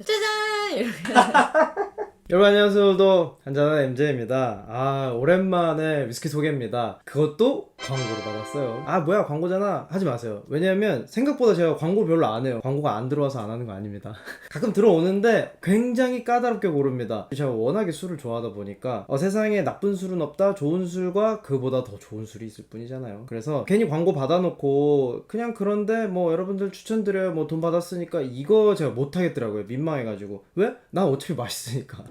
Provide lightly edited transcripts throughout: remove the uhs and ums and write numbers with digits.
짜잔! 이렇게. 여러분 안녕하세요. 또 한잔한 MJ입니다. 오랜만에 위스키 소개입니다. 그것도 광고로 받았어요. 뭐야 광고잖아 하지 마세요. 왜냐면 생각보다 제가 광고 별로 안 해요. 광고가 안 들어와서 안 하는 거 아닙니다. 가끔 들어오는데 굉장히 까다롭게 고릅니다. 제가 워낙에 술을 좋아하다 보니까 세상에 나쁜 술은 없다, 좋은 술과 그보다 더 좋은 술이 있을 뿐이잖아요. 그래서 괜히 광고 받아놓고 그냥 그런데 뭐 여러분들 추천드려요, 뭐 돈 받았으니까 이거 제가 못하겠더라고요. 민망해가지고. 왜? 난 어차피 맛있으니까.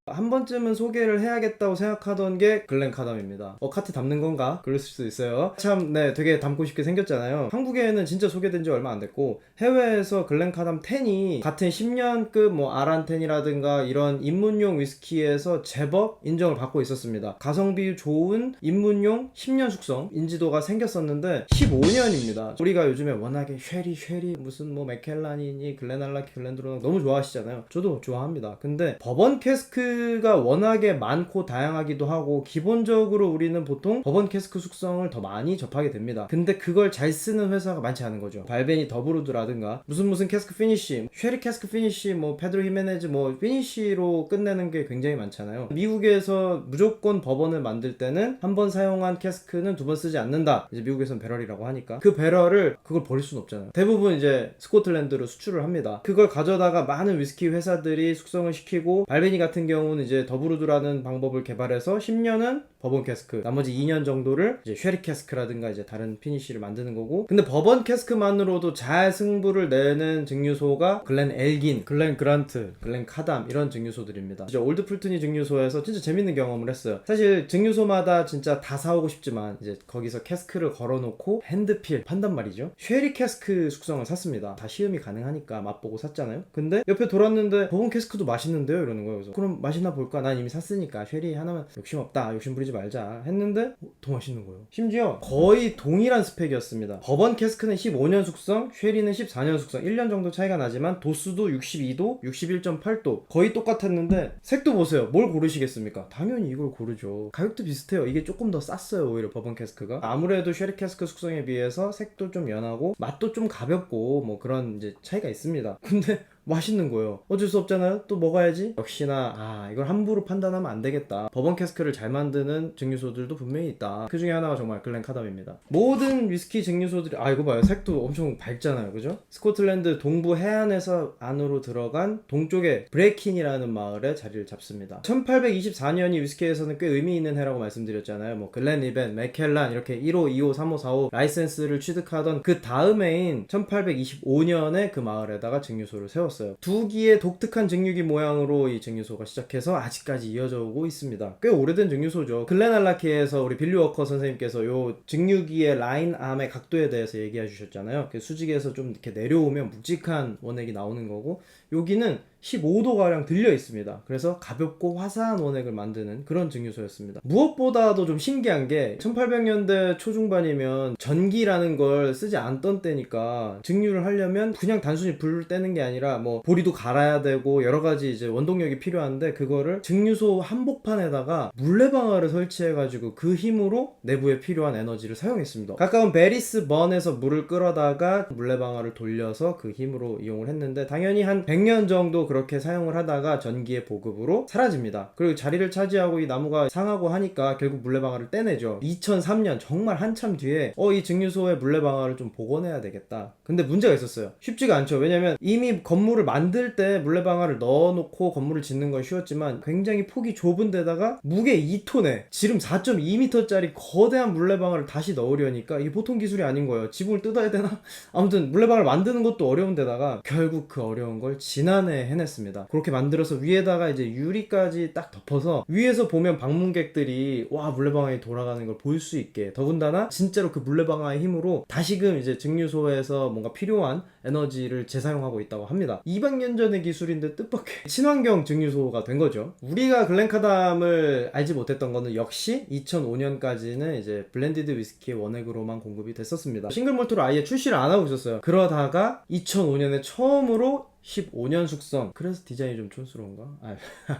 한 번쯤은 소개를 해야겠다고 생각하던 게 글렌카담입니다. 카트 담는 건가? 그럴 수도 있어요. 참, 네, 되게 담고 싶게 생겼잖아요. 한국에는 진짜 소개된 지 얼마 안 됐고, 해외에서 글렌카담 10이 같은 10년급 뭐 아란10이라든가 이런 입문용 위스키에서 제법 인정을 받고 있었습니다. 가성비 좋은 입문용 10년 숙성 인지도가 생겼었는데 15년입니다. 우리가 요즘에 워낙에 쉐리 무슨 뭐 맥켈란이니 글렌알라키 글렌드로낙 너무 좋아하시잖아요. 저도 좋아합니다. 근데 버번 캐스크가 워낙에 많고 다양하기도 하고, 기본적으로 우리는 보통 버번 캐스크 숙성을 더 많이 접하게 됩니다. 근데 그걸 잘 쓰는 회사가 많지 않은 거죠. 발베니 더브루드라든가 무슨 캐스크 피니쉬, 쉐리 캐스크 피니쉬, 뭐 페드로 히메네즈 뭐 피니쉬로 끝내는 게 굉장히 많잖아요. 미국에서 무조건 버번을 만들 때는 한 번 사용한 캐스크는 두 번 쓰지 않는다. 이제 미국에서는 배럴이라고 하니까 그 배럴을 그걸 버릴 수는 없잖아요. 대부분 이제 스코틀랜드로 수출을 합니다. 그걸 가져다가 많은 위스키 회사들이 숙성을 시키고, 발베니 같은 경우는 이제 더브루드라는 방법을 개발해서 10년은 버번 캐스크, 나머지 2년 정도를 이제 쉐리 캐스크라든가 이제 다른 피니쉬를 만드는 거고, 근데 버번 캐스크만으로도 잘 승부를 내는 증류소가 글렌 엘긴, 글렌 그란트, 글렌 카담 이런 증류소들입니다. 이제 올드 풀트니 증류소에서 진짜 재밌는 경험을 했어요. 사실 증류소마다 진짜 다 사오고 싶지만 이제 거기서 캐스크를 걸어놓고 핸드필 판단 말이죠. 쉐리 캐스크 숙성을 샀습니다. 다 시음이 가능하니까 맛보고 샀잖아요. 근데 옆에 돌았는데 버번 캐스크도 맛있는데요? 이러는 거예요. 그래서 그럼 맛있나 볼까? 난 이미 샀으니까 쉐리 하나만, 욕심 없다, 욕심 부리지 말자 했는데 더 맛있는 거예요. 심지어 거의 동일한 스펙이었습니다. 버번 캐스크는 15년 숙성, 쉐리는 14년 숙성, 1년 정도 차이가 나지만 도수도 62도, 61.8도 거의 똑같았는데 색도 보세요. 뭘 고르시겠습니까? 당연히 이걸 고르죠. 가격도 비슷해요. 이게 조금 더 쌌어요, 오히려 버번 캐스크가. 아무래도 쉐리 캐스크 숙성에 비해서 색도 좀 연하고 맛도 좀 가볍고 뭐 그런 이제 차이가 있습니다. 근데 맛있는 거예요. 어쩔 수 없잖아요. 또 먹어야지. 역시나 이걸 함부로 판단하면 안 되겠다. 버번 캐스크를 잘 만드는 증류소들도 분명히 있다. 그 중에 하나가 정말 글렌카담입니다. 모든 위스키 증류소들이 이거 봐요. 색도 엄청 밝잖아요. 그죠? 스코틀랜드 동부 해안에서 안으로 들어간 동쪽에 브레킨이라는 마을에 자리를 잡습니다. 1824년이 위스키에서는 꽤 의미 있는 해라고 말씀드렸잖아요. 뭐 글렌리벤, 맥켈란 이렇게 1호, 2호, 3호, 4호 라이센스를 취득하던 그 다음해인 1825년에 그 마을에다가 증류소를 세웠어요. 두 기의 독특한 증류기 모양으로 이 증류소가 시작해서 아직까지 이어져 오고 있습니다. 꽤 오래된 증류소죠. 글렌알라키에서 우리 빌리 워커 선생님께서 요 증류기의 라인 암의 각도에 대해서 얘기해 주셨잖아요. 수직에서 좀 이렇게 내려오면 묵직한 원액이 나오는 거고, 여기는 15도가량 들려 있습니다. 그래서 가볍고 화사한 원액을 만드는 그런 증류소였습니다. 무엇보다도 좀 신기한 게 1800년대 초중반이면 전기라는 걸 쓰지 않던 때니까 증류를 하려면 그냥 단순히 불을 떼는 게 아니라 뭐 보리도 갈아야 되고 여러 가지 이제 원동력이 필요한데, 그거를 증류소 한복판에다가 물레방아를 설치해가지고 그 힘으로 내부에 필요한 에너지를 사용했습니다. 가까운 베리스 번에서 물을 끌어다가 물레방아를 돌려서 그 힘으로 이용을 했는데, 당연히 한 100년 정도 그렇게 사용을 하다가 전기의 보급으로 사라집니다. 그리고 자리를 차지하고 이 나무가 상하고 하니까 결국 물레방아를 떼내죠. 2003년 정말 한참 뒤에 이 증류소의 물레방아를 좀 복원해야 되겠다. 근데 문제가 있었어요. 쉽지가 않죠. 왜냐면 이미 건물을 만들 때 물레방아를 넣어놓고 건물을 짓는 건 쉬웠지만, 굉장히 폭이 좁은 데다가 무게 2톤에 지름 4.2m짜리 거대한 물레방아를 다시 넣으려니까 이게 보통 기술이 아닌 거예요. 지붕을 뜯어야 되나? 아무튼 물레방아를 만드는 것도 어려운 데다가 결국 그 어려운 걸 지난해 해냈습니다. 그렇게 만들어서 위에다가 이제 유리까지 딱 덮어서 위에서 보면 방문객들이 와, 물레방아에 돌아가는 걸 볼 수 있게, 더군다나 진짜로 그 물레방아의 힘으로 다시금 이제 증류소에서 뭔가 필요한 에너지를 재사용하고 있다고 합니다. 200년 전의 기술인데 뜻밖의 친환경 증류소가 된 거죠. 우리가 글렌카담을 알지 못했던 거는 역시 2005년까지는 이제 블렌디드 위스키의 원액으로만 공급이 됐었습니다. 싱글몰트로 아예 출시를 안 하고 있었어요. 그러다가 2005년에 처음으로 15년 숙성. 그래서 디자인이 좀 촌스러운가?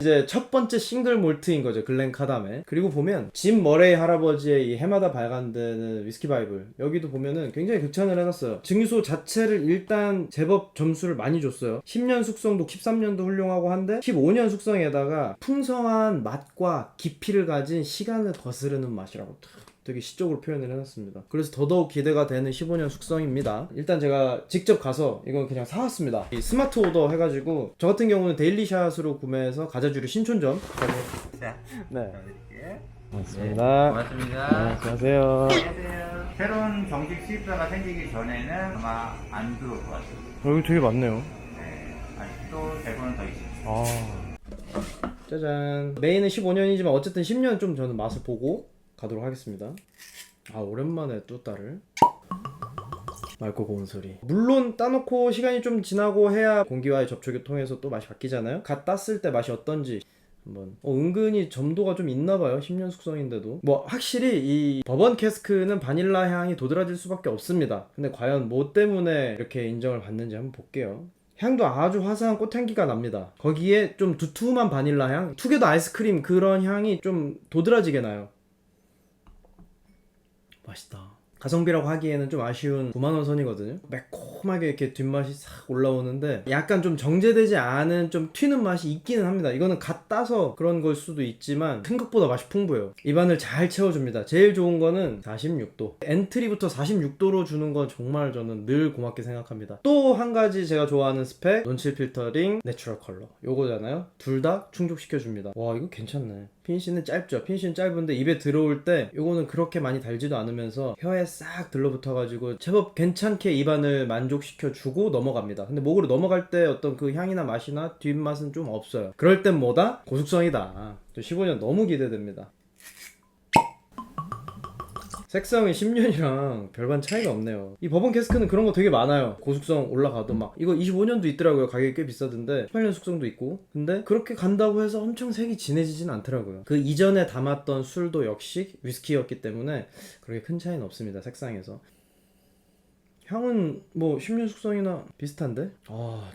이제 첫 번째 싱글 몰트인 거죠, 글렌카담에. 그리고 보면 짐 머레이 할아버지의 이 해마다 발간되는 위스키 바이블, 여기도 보면은 굉장히 극찬을 해놨어요. 증류소 자체를 일단 일단 제법 점수를 많이 줬어요. 10년 숙성도 13년도 훌륭하고 한데 15년 숙성에다가 풍성한 맛과 깊이를 가진 시간을 거스르는 맛이라고 되게 시적으로 표현을 해놨습니다. 그래서 더더욱 기대가 되는 15년 숙성입니다. 일단 제가 직접 가서 이건 그냥 사왔습니다. 이 스마트 오더 해가지고 저 같은 경우는 데일리샷으로 구매해서 가자주류 신촌점. 자, 네. 이렇게. 고맙습니다. 고맙습니다. 안녕하세요. 안녕하세요. 새로운 정식 수입사가 생기기 전에는 아마 안 들어올 것 같아요. 여기 되게 많네요. 네, 아직도 대부분 더 있습니다. 아. 짜잔. 메인은 15년이지만 어쨌든 10년 좀 저는 맛을 보고 가도록 하겠습니다. 아, 오랜만에 뚜따를 맑고 고운 소리. 물론 따놓고 시간이 좀 지나고 해야 공기와의 접촉이 통해서 또 맛이 바뀌잖아요. 갓 땄을 때 맛이 어떤지 한번. 은근히 점도가 좀 있나봐요. 10년 숙성인데도. 뭐 확실히 이 버번 캐스크는 바닐라 향이 도드라질 수밖에 없습니다. 근데 과연 뭐 때문에 이렇게 인정을 받는지 한번 볼게요. 향도 아주 화사한 꽃향기가 납니다. 거기에 좀 두툼한 바닐라 향, 투게더 아이스크림 그런 향이 좀 도드라지게 나요. 맛있다. 가성비라고 하기에는 좀 아쉬운 9만원 선이거든요. 매콤하게 이렇게 뒷맛이 싹 올라오는데 약간 좀 정제되지 않은 좀 튀는 맛이 있기는 합니다. 이거는 갓 따서 그런 걸 수도 있지만 생각보다 맛이 풍부해요. 입안을 잘 채워줍니다. 제일 좋은 거는 46도. 엔트리부터 46도로 주는 건 정말 저는 늘 고맙게 생각합니다. 또 한 가지 제가 좋아하는 스펙, 논칠 필터링, 내추럴 컬러. 요거잖아요. 둘 다 충족시켜줍니다. 와, 이거 괜찮네. 피니쉬는 짧죠. 피니쉬는 짧은데 입에 들어올 때 요거는 그렇게 많이 달지도 않으면서 혀에 싹 들러붙어가지고 제법 괜찮게 입안을 만족시켜주고 넘어갑니다. 근데 목으로 넘어갈 때 어떤 그 향이나 맛이나 뒷맛은 좀 없어요. 그럴 땐 뭐다? 고숙성이다. 15년 너무 기대됩니다. 색상은 10년이랑 별반 차이가 없네요. 이 버번 캐스크는 그런 거 되게 많아요. 고숙성 올라가도 막 이거 25년도 있더라고요. 가격이 꽤 비싸던데 18년 숙성도 있고. 근데 그렇게 간다고 해서 엄청 색이 진해지진 않더라고요. 그 이전에 담았던 술도 역시 위스키였기 때문에 그렇게 큰 차이는 없습니다. 색상에서. 향은 뭐 10년 숙성이나 비슷한데?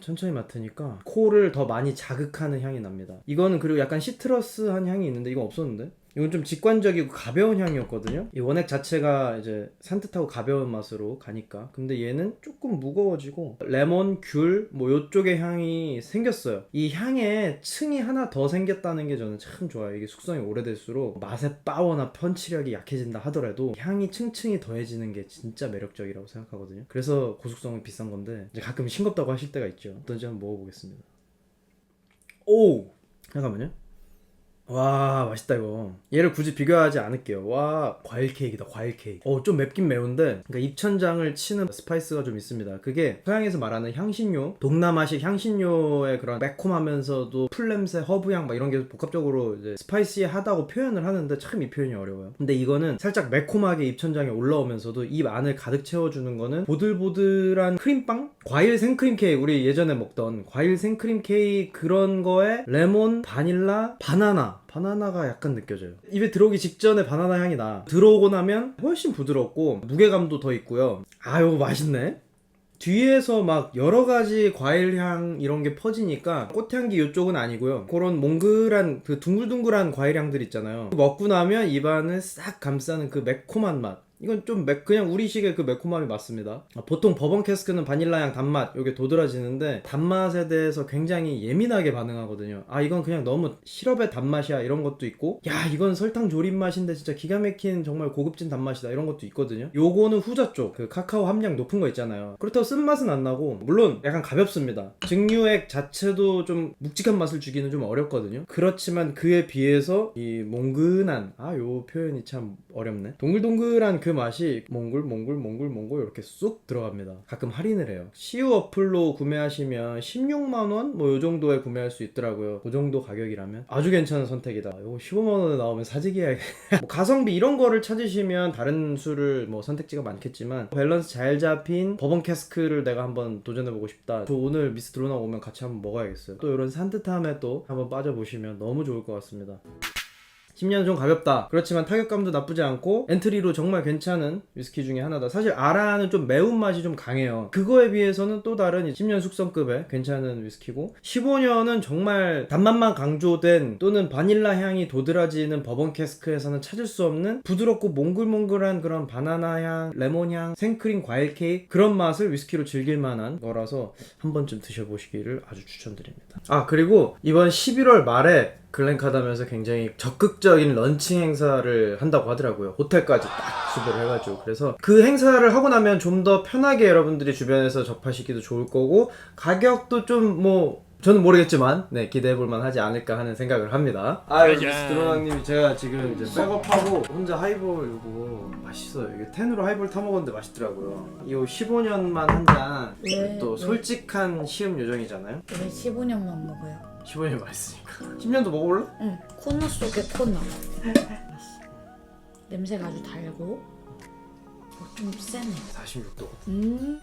천천히 맡으니까 코를 더 많이 자극하는 향이 납니다. 이거는 그리고 약간 시트러스한 향이 있는데 이건 없었는데? 이건 좀 직관적이고 가벼운 향이었거든요. 이 원액 자체가 이제 산뜻하고 가벼운 맛으로 가니까. 근데 얘는 조금 무거워지고 레몬, 귤 뭐 요쪽의 향이 생겼어요. 이 향에 층이 하나 더 생겼다는 게 저는 참 좋아요. 이게 숙성이 오래될수록 맛의 파워나 펀치력이 약해진다 하더라도 향이 층층이 더해지는 게 진짜 매력적이라고 생각하거든요. 그래서 고숙성은 비싼 건데 이제 가끔 싱겁다고 하실 때가 있죠. 어떤지 한번 먹어보겠습니다. 오! 잠깐만요. 와, 맛있다 이거. 얘를 굳이 비교하지 않을게요. 와, 과일 케이크다. 과일 케이크. 좀 맵긴 매운데 그러니까 입천장을 치는 스파이스가 좀 있습니다. 그게 서양에서 말하는 향신료, 동남아식 향신료의 그런 매콤하면서도 풀냄새, 허브향 막 이런 게 복합적으로 이제 스파이시하다고 표현을 하는데 참 이 표현이 어려워요. 근데 이거는 살짝 매콤하게 입천장에 올라오면서도 입 안을 가득 채워주는 거는 보들보들한 크림빵? 과일 생크림 케이크, 우리 예전에 먹던 과일 생크림 케이크 그런 거에 레몬, 바닐라, 바나나가 약간 느껴져요. 입에 들어오기 직전에 바나나 향이 나. 들어오고 나면 훨씬 부드럽고 무게감도 더 있고요. 이거 맛있네. 뒤에서 막 여러가지 과일향 이런 게 퍼지니까 꽃향기 이쪽은 아니고요. 그런 몽글한 그 둥글둥글한 과일향들 있잖아요. 먹고 나면 입안을 싹 감싸는 그 매콤한 맛. 이건 좀 그냥 우리식의 그 매콤함이 맞습니다. 보통 버번 캐스크는 바닐라향 단맛 요게 도드라지는데 단맛에 대해서 굉장히 예민하게 반응하거든요. 이건 그냥 너무 시럽의 단맛이야 이런 것도 있고, 야 이건 설탕 조림 맛인데 진짜 기가 막힌 정말 고급진 단맛이다 이런 것도 있거든요. 요거는 후자 쪽 그 카카오 함량 높은 거 있잖아요. 그렇다고 쓴맛은 안 나고 물론 약간 가볍습니다. 증류액 자체도 좀 묵직한 맛을 주기는 좀 어렵거든요. 그렇지만 그에 비해서 이 몽근한 요 표현이 참 어렵네. 동글동글한 그 맛이 몽글 이렇게 쑥 들어갑니다. 가끔 할인을 해요. CU 어플로 구매하시면 16만원 뭐 요정도에 구매할 수 있더라고요. 그 정도 가격이라면 아주 괜찮은 선택이다. 이거 15만원에 나오면 사재기 해야겠네. 뭐 가성비 이런 거를 찾으시면 다른 술을 뭐 선택지가 많겠지만 밸런스 잘 잡힌 버번 캐스크를 내가 한번 도전해보고 싶다. 저 오늘 미스 드로나 오면 같이 한번 먹어야겠어요. 또 이런 산뜻함에 또 한번 빠져보시면 너무 좋을 것 같습니다. 10년 좀 가볍다. 그렇지만 타격감도 나쁘지 않고 엔트리로 정말 괜찮은 위스키 중에 하나다. 사실 아라는 좀 매운맛이 좀 강해요. 그거에 비해서는 또 다른 10년 숙성급의 괜찮은 위스키고, 15년은 정말 단맛만 강조된 또는 바닐라 향이 도드라지는 버번 캐스크에서는 찾을 수 없는 부드럽고 몽글몽글한 그런 바나나 향, 레몬 향, 생크림, 과일 케이크, 그런 맛을 위스키로 즐길 만한 거라서 한 번쯤 드셔보시기를 아주 추천드립니다. 아, 그리고 이번 11월 말에 글렌카담에서 굉장히 적극적인 런칭 행사를 한다고 하더라고요. 호텔까지 딱 수배를 해가지고. 그래서 그 행사를 하고 나면 좀 더 편하게 여러분들이 주변에서 접하시기도 좋을 거고, 가격도 좀 저는 모르겠지만 기대해볼만 하지 않을까 하는 생각을 합니다. 드로낭님이 제가 지금 이제 백업하고 혼자 하이볼 이거 맛있어요. 이게 10으로 하이볼 타먹었는데 맛있더라고요. 이 15년만 한잔, 네, 또 네. 솔직한 시음 요정이잖아요. 우리 15년만 먹어요. 15년이 맛있으니까. 10년도 먹어볼래? 응. 코너 속에 코너. 냄새가 아주 달고 좀 세네. 46도.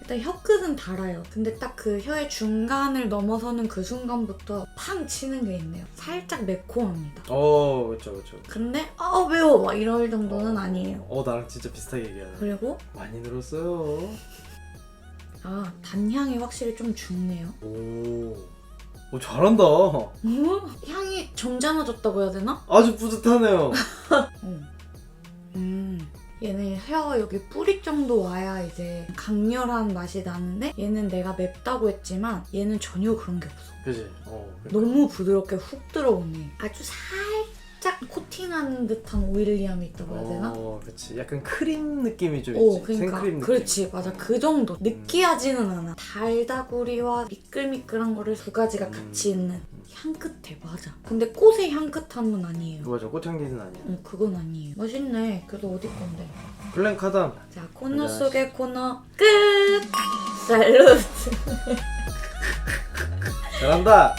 일단 혀끝은 달아요. 근데 딱 그 혀의 중간을 넘어서는 그 순간부터 팡 치는 게 있네요. 살짝 매콤합니다. 그쵸. 근데 매워 막 이럴 정도는 아니에요. 나랑 진짜 비슷하게 얘기하네. 그리고 많이 늘었어요. 단향이 확실히 좀 죽네요. 오, 잘한다. 향이 점잖아졌다고 해야 되나? 아주 뿌듯하네요. 얘는 혀 여기 뿌리 정도 와야 이제 강렬한 맛이 나는데, 얘는 내가 맵다고 했지만 얘는 전혀 그런 게 없어. 그지? 너무 부드럽게 훅 들어오네. 아주 살짝 코팅한 듯한 오일리함이 있다고 해야 되나? 그치. 약간 크림 느낌이 좀 있지. 그러니까 생크림 느낌. 그렇지, 맞아. 그 정도. 느끼하지는 않아. 달다구리와 미끌미끌한 거를 두 가지가 같이 있는 향긋해. 맞아. 근데 꽃의 향긋함은 아니에요. 맞아. 꽃향기는 아니야. 그건 아니에요. 맛있네. 그래도 어디 건데? 글렌카담. 자, 코너 속의 코너 끝! 살루트! 잘한다.